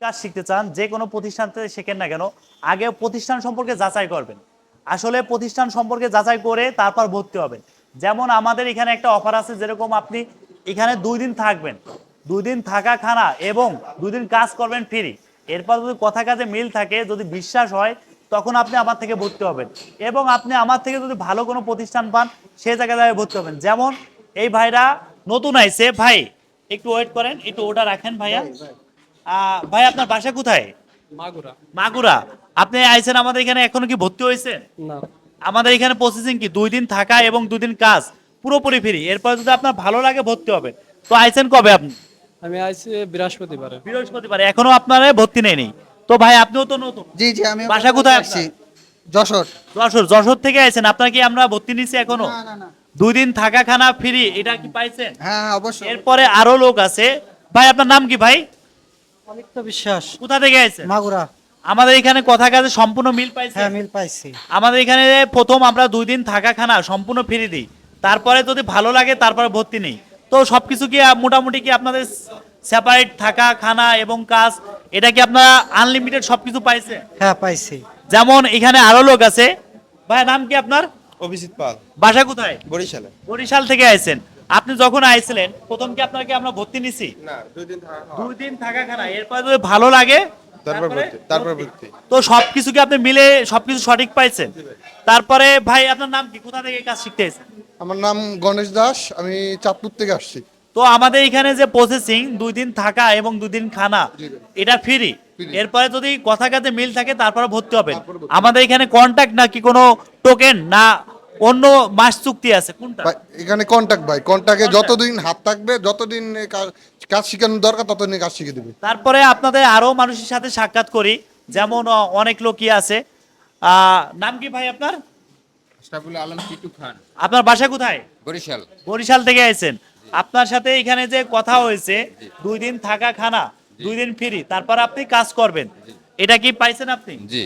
কাজ শিখতে চান, যে কোনো প্রতিষ্ঠান থেকে শেখেন না কেন, আগে প্রতিষ্ঠান সম্পর্কে যাচাই করবেন। আসলে প্রতিষ্ঠান সম্পর্কে যাচাই করে তারপর ভর্তি হবেন। যেমন আমাদের এখানে একটা অফার আছে, যেরকম আপনি এখানে 2 দিন থাকবেন, 2 দিন থাকা, খানা এবং 2 দিন কাজ করবেন ফ্রি। এরপর যদি কথা কাজে মিল থাকে, যদি বিশ্বাস হয়, তখন আপনি আমার থেকে ভর্তি হবেন। এবং আপনি আমার থেকে যদি ভালো কোনো প্রতিষ্ঠান পান, সেই জায়গায় ভর্তি হবেন। যেমন এই ভাইরা নতুন আইছে, ভাই একটু ওয়েট করেন, একটু ওটা রাখেন ভাইয়া। ভাই আপনার বাসা কোথায়? মাগুরা। মাগুরা। আপনি আইছেন আমাদের এখানে, এখনো কি ভর্তি হয়েছেন? না, আমাদের এখানে প্রসেসিং কি 2 দিন থাকা এবং 2 দিন কাজ পুরোপুরি ফ্রি। এরপর যদি আপনার ভালো লাগে ভর্তি হবেন। তো আইছেন কবে আপনি? আমি আইছি বৃহস্পতিবারে। বৃহস্পতিবার। এখনো আপনার ভর্তি নেই। তো ভাই আপনিও তো নতুন। জি জি, আমি বাসা কোথায় আসছি আপনার? যশোর। যশোর থেকে আইছেন। আপনার কি আমরা ভর্তি নিছি এখনো? না না না। 2 দিন থাকা, খানা ফ্রি, এটা কি পাইছেন? হ্যাঁ হ্যাঁ, অবশ্যই। এরপরে আরো লোক আছে। ভাই আপনার নাম কি ভাই? অমিত্য বিশ্বাস, কোথা থেকে আইছেন? মাগুরা। আমাদের এখানে কথা কাজে সম্পূর্ণ মিল পাইছে। হ্যাঁ, মিল পাইছি। আমাদের এখানে প্রথম আমরা 2 দিন থাকা, খানা সম্পূর্ণ ফ্রি দিই। তারপরে যদি ভালো লাগে তারপরে ভর্তি নেই। তো সবকিছু কি মোটামুটি কি আপনাদের সেপারেট থাকা, খানা এবং কাজ, এটা কি আপনারা আনলিমিটেড সবকিছু পাইছে? হ্যাঁ, পাইছি। যেমন এখানে আরো লোক আছে। ভাই নাম কি আপনার? অভিজিৎ পাল, বাসা কোথায়? বরিশালে। বরিশাল থেকে আইছেন। আপনি যখন আইছিলেন প্রথম কি আপনাকে আমরা ভর্তি নিছি? না, 2 দিন থাকা খাওয়া। 2 দিন থাকা, খানা, এরপরে যদি ভালো লাগে তারপর ভর্তি। তো সবকিছু কি আপনি মিলে সবকিছু সঠিক পাইছেন? তারপরে ভাই আপনার নাম কি, কোথা থেকে কাজ শিখতে এসেছেন? আমার নাম গণেশ দাস, আমি চাঁদপুর থেকে আসছি। তো আমাদের এখানে যে প্রসেসিং 2 দিন থাকা এবং 2 দিন খানা, এটা ফ্রি। এরপরে যদি কথা কাজে মিল থাকে তারপরে ভর্তি হবেন। আমাদের এখানে কন্ট্যাক্ট নাকি কোনো টোকেন না অন্য মাস চুক্তি আছে কোনটা? ভাই, এখানে কন্টাক্ট ভাই, কন্টাক্টে যতদিন হাত থাকবে, যতদিন কাজ শেখানোর দরকার ততদিন কাজ শিখে দিবে। তারপরে আপনাদের আরো মানুষের সাথে সাক্ষাৎ করি। যেমন অনেক লোকই আছে। নাম কি ভাই আপনার? আশরাফুল আলম টিটু খান, আপনার বাসা কোথায়? বরিশাল। বরিশাল থেকে আইছেন। আপনার সাথে এখানে যে কথা হয়েছে, 2 দিন থাকা, খানা, 2 দিন ফ্রি, তারপর আপনি কাজ করবেন, এটা কি পাইছেন আপনি? জি।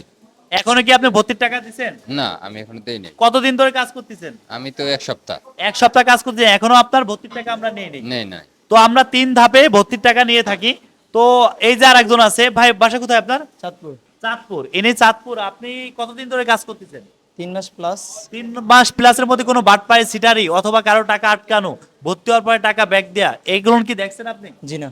এখনো কি আপনি ভর্তির টাকা দিচ্ছেন? না, আমি এখনো দেই নাই। কতদিন ধরে কাজ করতেছেন? আমি তো 1 সপ্তাহ। 1 সপ্তাহ কাজ করতেছেন, এখনো আপনার ভর্তির টাকা আমরা নেই। নেই নাই। তো আমরা 3 ধাপে ভর্তির টাকা নিয়ে থাকি। তো এই যে আর একজন আছে, ভাই বাসা কোথায় আপনার? চাঁদপুর। চাঁদপুর। এনে চাঁদপুর, আপনি কতদিন ধরে কাজ করতেছেন? 3 মাস প্লাস। 3 মাস প্লাসের মধ্যে কোনো বাটপাড়ি, সিটারি অথবা কারো টাকা আটকানো, ভর্তি হওয়ার পরে টাকা ব্যাক দেয়া, এইগুলো কি দেখছেন আপনি? জি না।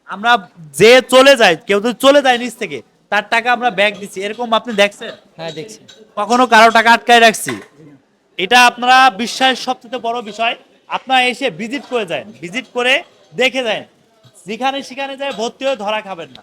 আমরা যে চলে যায়, কেউ যদি চলে যায় নিচ থেকে, তার টাকা আমরা ব্যাক দিচ্ছি, এরকম আপনি দেখছেন? হ্যাঁ, দেখছি। কখনো কারো টাকা আটকায় রাখছি? এটা আপনারা বিশ্বাসের সবচেয়ে বড় বিষয়। আপনারা এসে ভিজিট করে যায়, ভিজিট করে দেখে যায়, যেখানে সেখানে যায় ভর্তি হয়ে ধরা খাবেন না।